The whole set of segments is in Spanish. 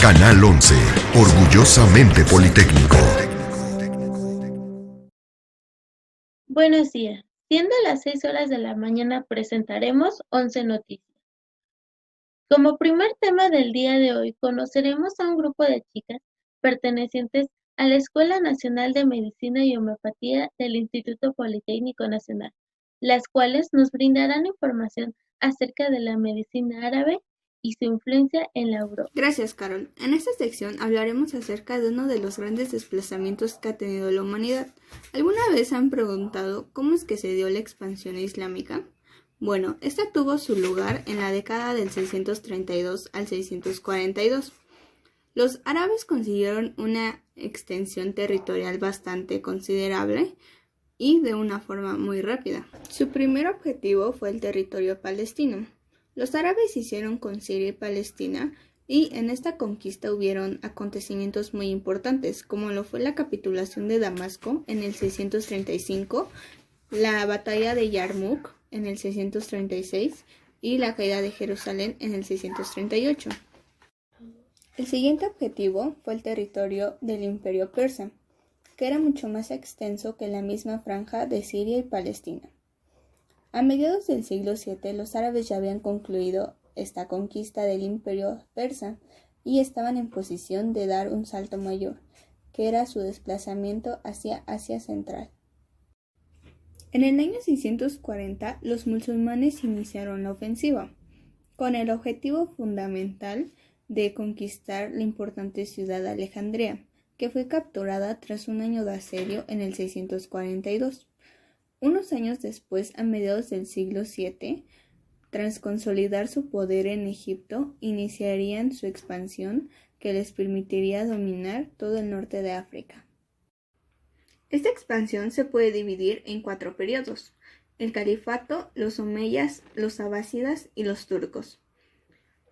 Canal 11, orgullosamente politécnico. Buenos días. Siendo las 6 horas de la mañana, presentaremos 11 noticias. Como primer tema del día de hoy, conoceremos a un grupo de chicas pertenecientes a la Escuela Nacional de Medicina y Homeopatía del Instituto Politécnico Nacional, las cuales nos brindarán información acerca de la medicina árabe y su influencia en la Europa. Gracias, Carol. En esta sección hablaremos acerca de uno de los grandes desplazamientos que ha tenido la humanidad. ¿Alguna vez han preguntado cómo es que se dio la expansión islámica? Bueno, esta tuvo su lugar en la década del 632 al 642. Los árabes consiguieron una extensión territorial bastante considerable y de una forma muy rápida. Su primer objetivo fue el territorio palestino. Los árabes hicieron con Siria y Palestina y en esta conquista hubieron acontecimientos muy importantes, como lo fue la capitulación de Damasco en el 635, la batalla de Yarmouk en el 636 y la caída de Jerusalén en el 638. El siguiente objetivo fue el territorio del Imperio Persa, que era mucho más extenso que la misma franja de Siria y Palestina. A mediados del siglo VII, los árabes ya habían concluido esta conquista del Imperio Persa y estaban en posición de dar un salto mayor, que era su desplazamiento hacia Asia Central. En el año 640, los musulmanes iniciaron la ofensiva, con el objetivo fundamental de conquistar la importante ciudad de Alejandría, que fue capturada tras un año de asedio en el 642. Unos años después, a mediados del siglo VII, tras consolidar su poder en Egipto, iniciarían su expansión que les permitiría dominar todo el norte de África. Esta expansión se puede dividir en 4 periodos: el califato, los omeyas, los abásidas y los turcos.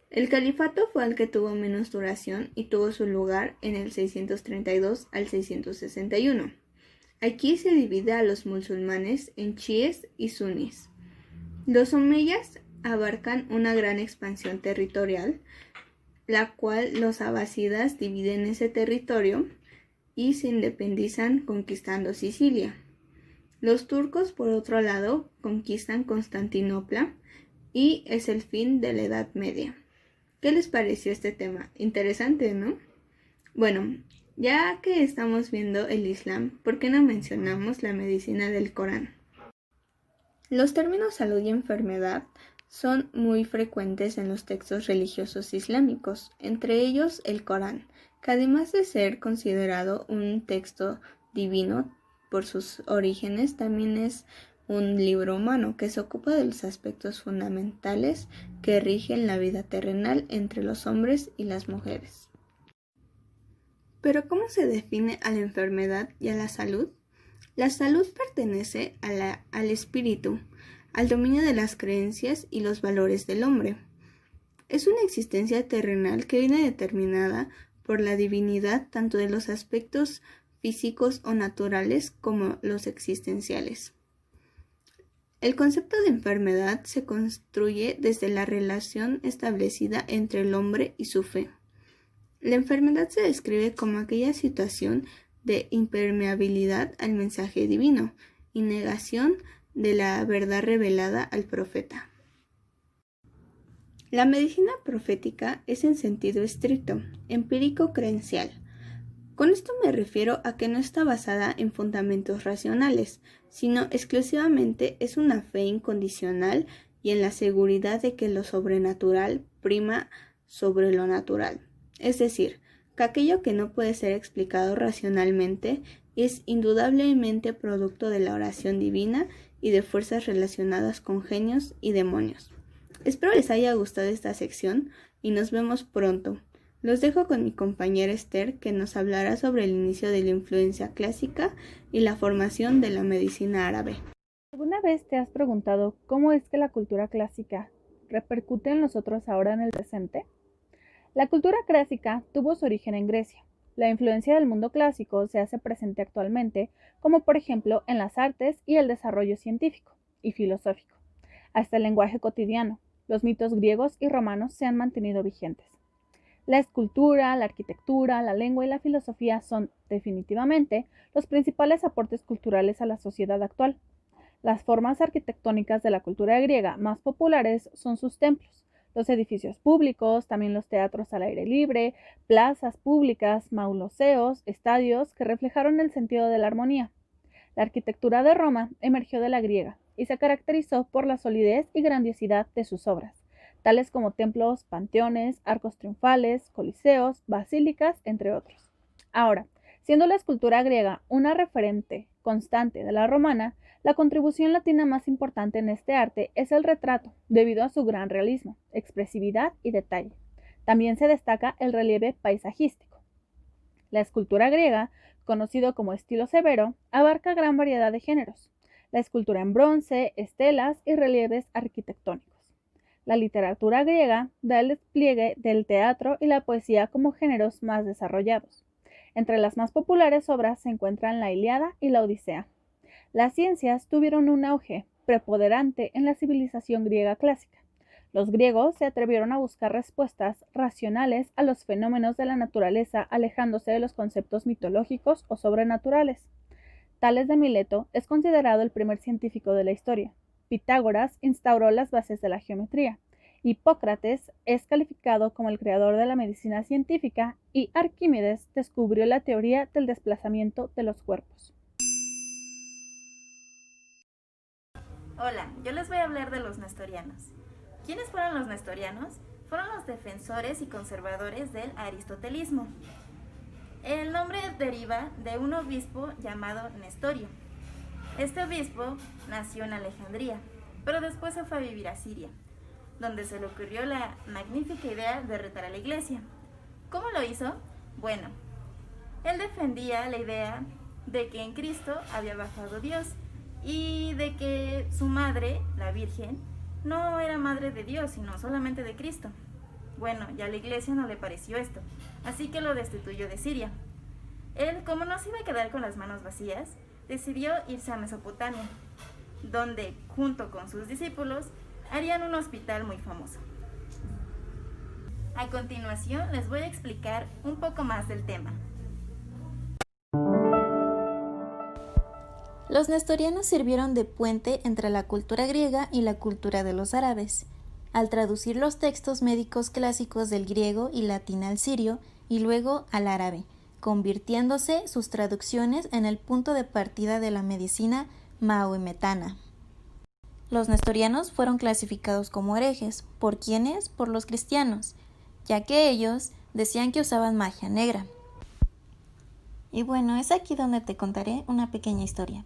El califato fue el que tuvo menos duración y tuvo su lugar en el 632 al 661. Aquí se divide a los musulmanes en chiíes y suníes. Los omeyas abarcan una gran expansión territorial, la cual los abásidas dividen ese territorio y se independizan conquistando Sicilia. Los turcos, por otro lado, conquistan Constantinopla y es el fin de la Edad Media. ¿Qué les pareció este tema? Interesante, ¿no? Bueno, ya que estamos viendo el Islam, ¿por qué no mencionamos la medicina del Corán? Los términos salud y enfermedad son muy frecuentes en los textos religiosos islámicos, entre ellos el Corán, que además de ser considerado un texto divino por sus orígenes, también es un libro humano que se ocupa de los aspectos fundamentales que rigen la vida terrenal entre los hombres y las mujeres. ¿Pero cómo se define a la enfermedad y a la salud? La salud pertenece al espíritu, al dominio de las creencias y los valores del hombre. Es una existencia terrenal que viene determinada por la divinidad tanto de los aspectos físicos o naturales como los existenciales. El concepto de enfermedad se construye desde la relación establecida entre el hombre y su fe. La enfermedad se describe como aquella situación de impermeabilidad al mensaje divino y negación de la verdad revelada al profeta. La medicina profética es en sentido estricto, empírico-creencial. Con esto me refiero a que no está basada en fundamentos racionales, sino exclusivamente es una fe incondicional y en la seguridad de que lo sobrenatural prima sobre lo natural. Es decir, que aquello que no puede ser explicado racionalmente es indudablemente producto de la oración divina y de fuerzas relacionadas con genios y demonios. Espero les haya gustado esta sección y nos vemos pronto. Los dejo con mi compañera Esther, que nos hablará sobre el inicio de la influencia clásica y la formación de la medicina árabe. ¿Alguna vez te has preguntado cómo es que la cultura clásica repercute en nosotros ahora en el presente? La cultura clásica tuvo su origen en Grecia, La influencia del mundo clásico se hace presente actualmente, como por ejemplo en las artes y el desarrollo científico y filosófico. Hasta el lenguaje cotidiano, los mitos griegos y romanos se han mantenido vigentes. La escultura, la arquitectura, la lengua y la filosofía son, definitivamente, los principales aportes culturales a la sociedad actual. Las formas arquitectónicas de la cultura griega más populares son sus templos, los edificios públicos, también los teatros al aire libre, plazas públicas, mausoleos, estadios que reflejaron el sentido de la armonía. La arquitectura de Roma emergió de la griega y se caracterizó por la solidez y grandiosidad de sus obras, tales como templos, panteones, arcos triunfales, coliseos, basílicas, entre otros. Ahora, siendo la escultura griega una referente constante de la romana, la contribución latina más importante en este arte es el retrato, debido a su gran realismo, expresividad y detalle. También se destaca el relieve paisajístico. La escultura griega, conocido como estilo severo, abarca gran variedad de géneros. La escultura en bronce, estelas y relieves arquitectónicos. La literatura griega da el despliegue del teatro y la poesía como géneros más desarrollados. Entre las más populares obras se encuentran la Ilíada y la Odisea. Las ciencias tuvieron un auge preponderante en la civilización griega clásica. Los griegos se atrevieron a buscar respuestas racionales a los fenómenos de la naturaleza, alejándose de los conceptos mitológicos o sobrenaturales. Tales de Mileto es considerado el primer científico de la historia. Pitágoras instauró las bases de la geometría. Hipócrates es calificado como el creador de la medicina científica y Arquímedes descubrió la teoría del desplazamiento de los cuerpos. Hola, yo les voy a hablar de los nestorianos. ¿Quiénes fueron los nestorianos? Fueron los defensores y conservadores del aristotelismo. El nombre deriva de un obispo llamado Nestorio. Este obispo nació en Alejandría, pero después se fue a vivir a Siria, donde se le ocurrió la magnífica idea de retar a la iglesia. ¿Cómo lo hizo? Bueno, él defendía la idea de que en Cristo había bajado Dios y de que su madre, la Virgen, no era madre de Dios, sino solamente de Cristo. Bueno, ya a la iglesia no le pareció esto, así que lo destituyó de Siria. Él, como no se iba a quedar con las manos vacías, decidió irse a Mesopotamia, donde, junto con sus discípulos, harían un hospital muy famoso. A continuación, les voy a explicar un poco más del tema. Los nestorianos sirvieron de puente entre la cultura griega y la cultura de los árabes, al traducir los textos médicos clásicos del griego y latín al sirio y luego al árabe, convirtiéndose sus traducciones en el punto de partida de la medicina mahometana. Los nestorianos fueron clasificados como herejes. ¿Por quiénes? Por los cristianos, ya que ellos decían que usaban magia negra. Y bueno, es aquí donde te contaré una pequeña historia.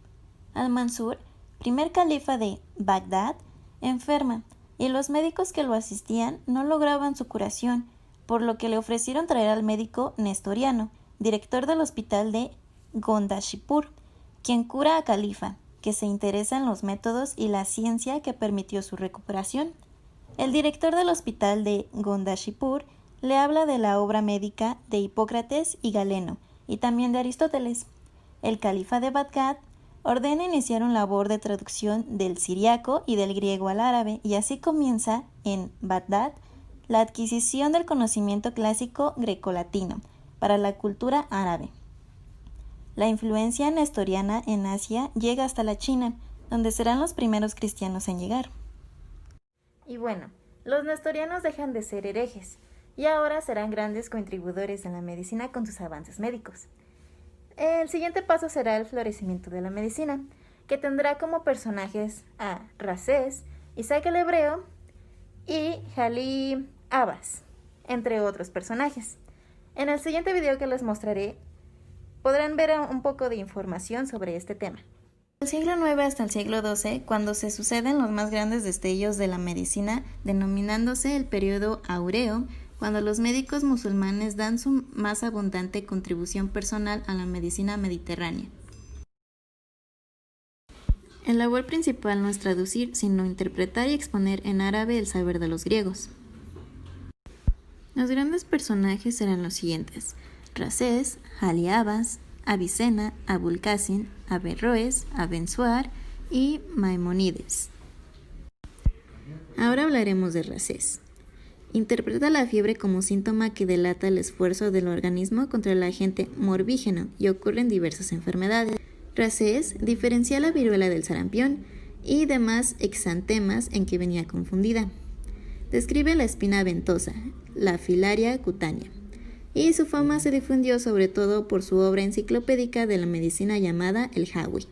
Al-Mansur, primer califa de Bagdad, enferma, y los médicos que lo asistían no lograban su curación, por lo que le ofrecieron traer al médico nestoriano, director del hospital de Gondashipur, quien cura a Califa, que se interesa en los métodos y la ciencia que permitió su recuperación. El director del hospital de Gondashipur le habla de la obra médica de Hipócrates y Galeno, y también de Aristóteles. El califa de Bagdad ordena iniciar una labor de traducción del siriaco y del griego al árabe, y así comienza en Bagdad la adquisición del conocimiento clásico grecolatino para la cultura árabe. La influencia nestoriana en Asia llega hasta la China, donde serán los primeros cristianos en llegar. Y bueno, los nestorianos dejan de ser herejes, y ahora serán grandes contribuidores en la medicina con sus avances médicos. El siguiente paso será el florecimiento de la medicina, que tendrá como personajes a Rasés, Isaac el Hebreo y Jalí Abbas, entre otros personajes. En el siguiente video que les mostraré, podrán ver un poco de información sobre este tema. Del siglo IX hasta el siglo XII, cuando se suceden los más grandes destellos de la medicina, denominándose el periodo áureo, cuando los médicos musulmanes dan su más abundante contribución personal a la medicina mediterránea. El labor principal no es traducir, sino interpretar y exponer en árabe el saber de los griegos. Los grandes personajes serán los siguientes: Rasés, Haliabas, Avicena, Abulcasin, Averroes, Abençoar y Maimónides. Ahora hablaremos de Rasés. Interpreta la fiebre como síntoma que delata el esfuerzo del organismo contra el agente morbígeno y ocurre en diversas enfermedades. Rasés diferencia la viruela del sarampión y demás exantemas en que venía confundida. Describe la espina ventosa, la filaria cutánea, y su fama se difundió sobre todo por su obra enciclopédica de la medicina llamada el Hawi.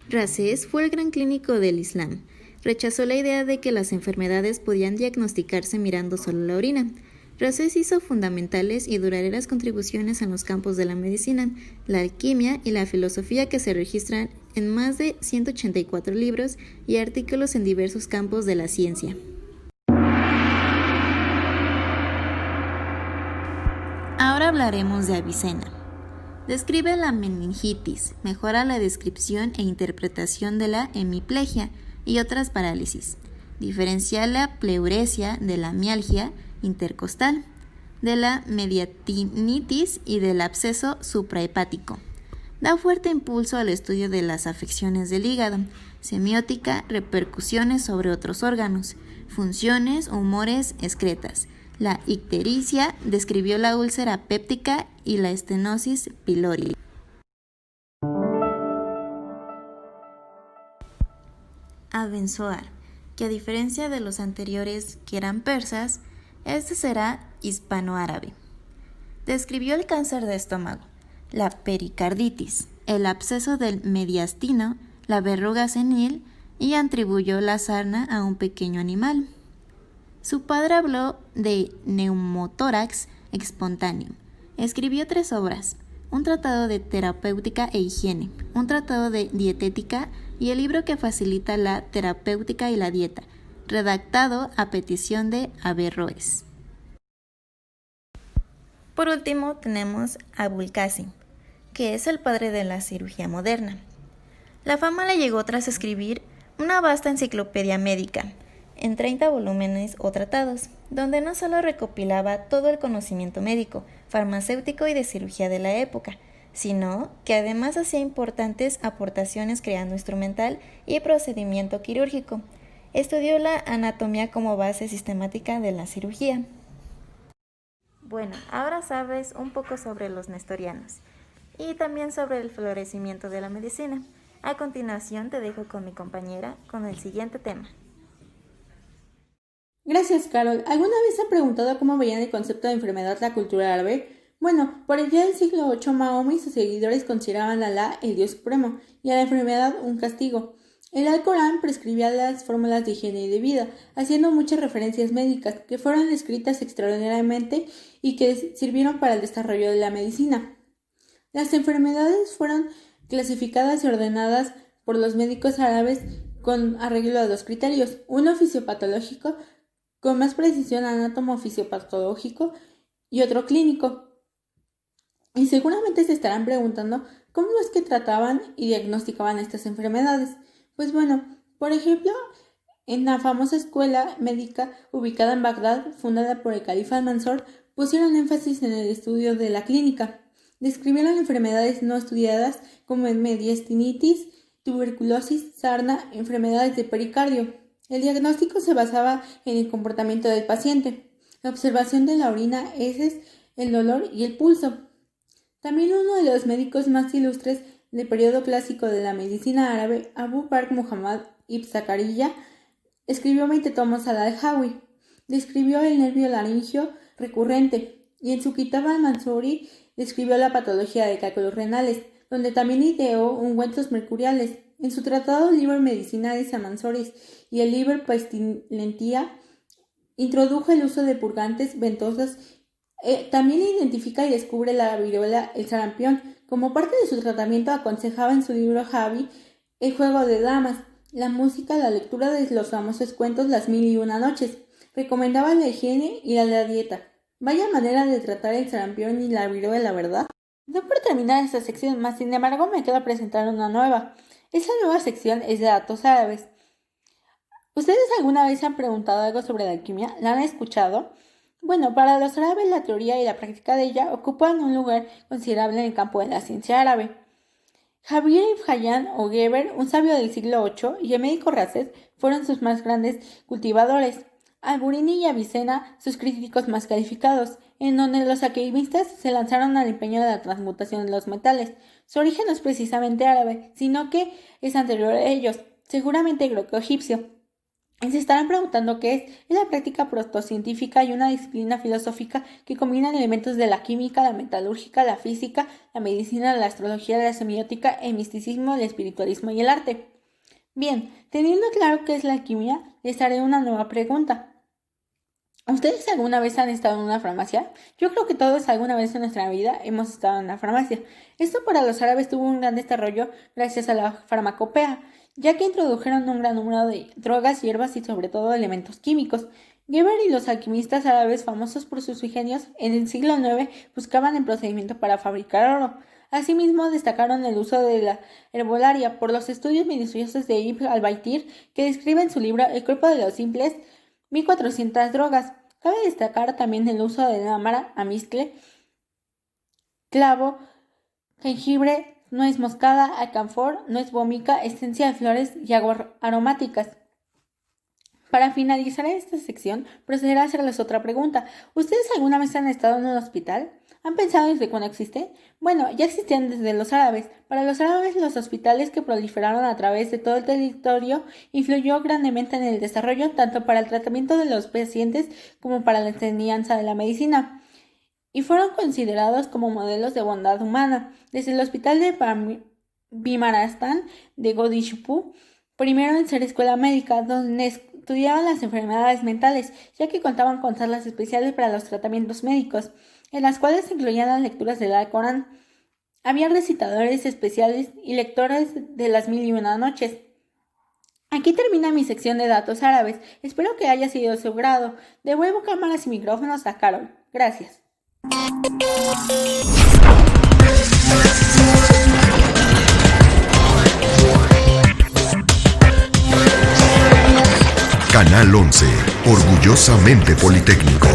Rasés fue el gran clínico del Islam. Rechazó la idea de que las enfermedades podían diagnosticarse mirando solo la orina. Rasés hizo fundamentales y duraderas contribuciones en los campos de la medicina, la alquimia y la filosofía que se registran en más de 184 libros y artículos en diversos campos de la ciencia. Ahora hablaremos de Avicena. Describe la meningitis, mejora la descripción e interpretación de la hemiplegia y otras parálisis. Diferencia la pleuresia de la mialgia intercostal, de la mediastinitis y del absceso suprahepático. Da fuerte impulso al estudio de las afecciones del hígado, semiótica, repercusiones sobre otros órganos, funciones, humores, excretas. La ictericia describió la úlcera péptica y la estenosis pylori. Abençoar, que a diferencia de los anteriores que eran persas, este será hispanoárabe. Describió el cáncer de estómago, la pericarditis, el absceso del mediastino, la verruga senil y atribuyó la sarna a un pequeño animal. Su padre habló de neumotórax espontáneo. Escribió 3 obras, un tratado de terapéutica e higiene, un tratado de dietética y el libro que facilita la terapéutica y la dieta, redactado a petición de Averroes. Por último tenemos a Abulcasin, que es el padre de la cirugía moderna. La fama le llegó tras escribir una vasta enciclopedia médica, en 30 volúmenes o tratados, donde no solo recopilaba todo el conocimiento médico, farmacéutico y de cirugía de la época, sino que además hacía importantes aportaciones creando instrumental y procedimiento quirúrgico. Estudió la anatomía como base sistemática de la cirugía. Bueno, ahora sabes un poco sobre los nestorianos y también sobre el florecimiento de la medicina. A continuación te dejo con mi compañera con el siguiente tema. Gracias, Carol. ¿Alguna vez ha preguntado cómo veían el concepto de enfermedad la cultura árabe? Bueno, por allá del siglo VIII, Mahoma y sus seguidores consideraban a Alá el Dios supremo y a la enfermedad un castigo. El Alcorán prescribía las fórmulas de higiene y de vida, haciendo muchas referencias médicas que fueron escritas extraordinariamente y que sirvieron para el desarrollo de la medicina. Las enfermedades fueron clasificadas y ordenadas por los médicos árabes con arreglo a 2 criterios, uno fisiopatológico, con más precisión anátomo-fisiopatológico, y otro clínico. Y seguramente se estarán preguntando cómo es que trataban y diagnosticaban estas enfermedades. Pues bueno, por ejemplo, en la famosa escuela médica ubicada en Bagdad, fundada por el califa Al-Mansur, pusieron énfasis en el estudio de la clínica. Describieron enfermedades no estudiadas como mediastinitis, tuberculosis, sarna, enfermedades de pericardio. El diagnóstico se basaba en el comportamiento del paciente, la observación de la orina, heces, el dolor y el pulso. También uno de los médicos más ilustres del periodo clásico de la medicina árabe, Abu Bakr Muhammad ibn Zakaria, escribió 20 tomos al Al-Hawi. Describió el nervio laringio recurrente y en su Kitab al-Mansuri describió la patología de cálculos renales, donde también ideó ungüentos mercuriales. En su tratado Liber Medicinalis Amansoris y el Liber Pestilentia introdujo el uso de purgantes ventosos. También identifica y descubre la viruela, el sarampión. Como parte de su tratamiento aconsejaba en su libro Javi el juego de damas, la música, la lectura de los famosos cuentos Las 1001 noches. Recomendaba la higiene y la dieta. Vaya manera de tratar el sarampión y la viruela, ¿verdad? No por terminar esta sección, más sin embargo me queda presentar una nueva. Esta nueva sección es de datos árabes. ¿Ustedes alguna vez se han preguntado algo sobre la alquimia? ¿La han escuchado? Bueno, para los árabes la teoría y la práctica de ella ocupan un lugar considerable en el campo de la ciencia árabe. Javier ibn Hayyan o Geber, un sabio del siglo VIII, y el médico Raset fueron sus más grandes cultivadores. Al-Biruni y Avicena, sus críticos más calificados, en donde los alquimistas se lanzaron al empeño de la transmutación de los metales. Su origen no es precisamente árabe, sino que es anterior a ellos, seguramente greco-egipcio. Y se estarán preguntando qué es. Es la práctica protocientífica y una disciplina filosófica que combina elementos de la química, la metalúrgica, la física, la medicina, la astrología, la semiótica, el misticismo, el espiritualismo y el arte. Bien, teniendo claro qué es la alquimia, les haré una nueva pregunta. ¿Ustedes alguna vez han estado en una farmacia? Yo creo que todos alguna vez en nuestra vida hemos estado en una farmacia. Esto para los árabes tuvo un gran desarrollo gracias a la farmacopea, ya que introdujeron un gran número de drogas, hierbas y sobre todo elementos químicos. Geber y los alquimistas árabes, famosos por sus ingenios, en el siglo IX buscaban el procedimiento para fabricar oro. Asimismo, destacaron el uso de la herbolaria por los estudios minuciosos de Ibn al-Baitir, que describe en su libro El cuerpo de los simples 1400 drogas. Cabe destacar también el uso de lámara, amizcle, clavo, jengibre, nuez moscada, alcanfor, nuez vomica, esencia de flores y aguas aromáticas. Para finalizar esta sección, procederé a hacerles otra pregunta. ¿Ustedes alguna vez han estado en un hospital? ¿Han pensado desde cuándo existe? Bueno, ya existían desde los árabes. Para los árabes, los hospitales que proliferaron a través de todo el territorio influyó grandemente en el desarrollo tanto para el tratamiento de los pacientes como para la enseñanza de la medicina, y fueron considerados como modelos de bondad humana. Desde el hospital de Bimarastán de Godishpur, primero en ser escuela médica, donde estudiaban las enfermedades mentales, ya que contaban con salas especiales para los tratamientos médicos, en las cuales se incluían las lecturas del Alcorán. Había recitadores especiales y lectores de las 1001 noches. Aquí termina mi sección de datos árabes. Espero que haya sido de su grado. Devuelvo cámaras y micrófonos a Carol. Gracias. Canal 11, orgullosamente politécnico.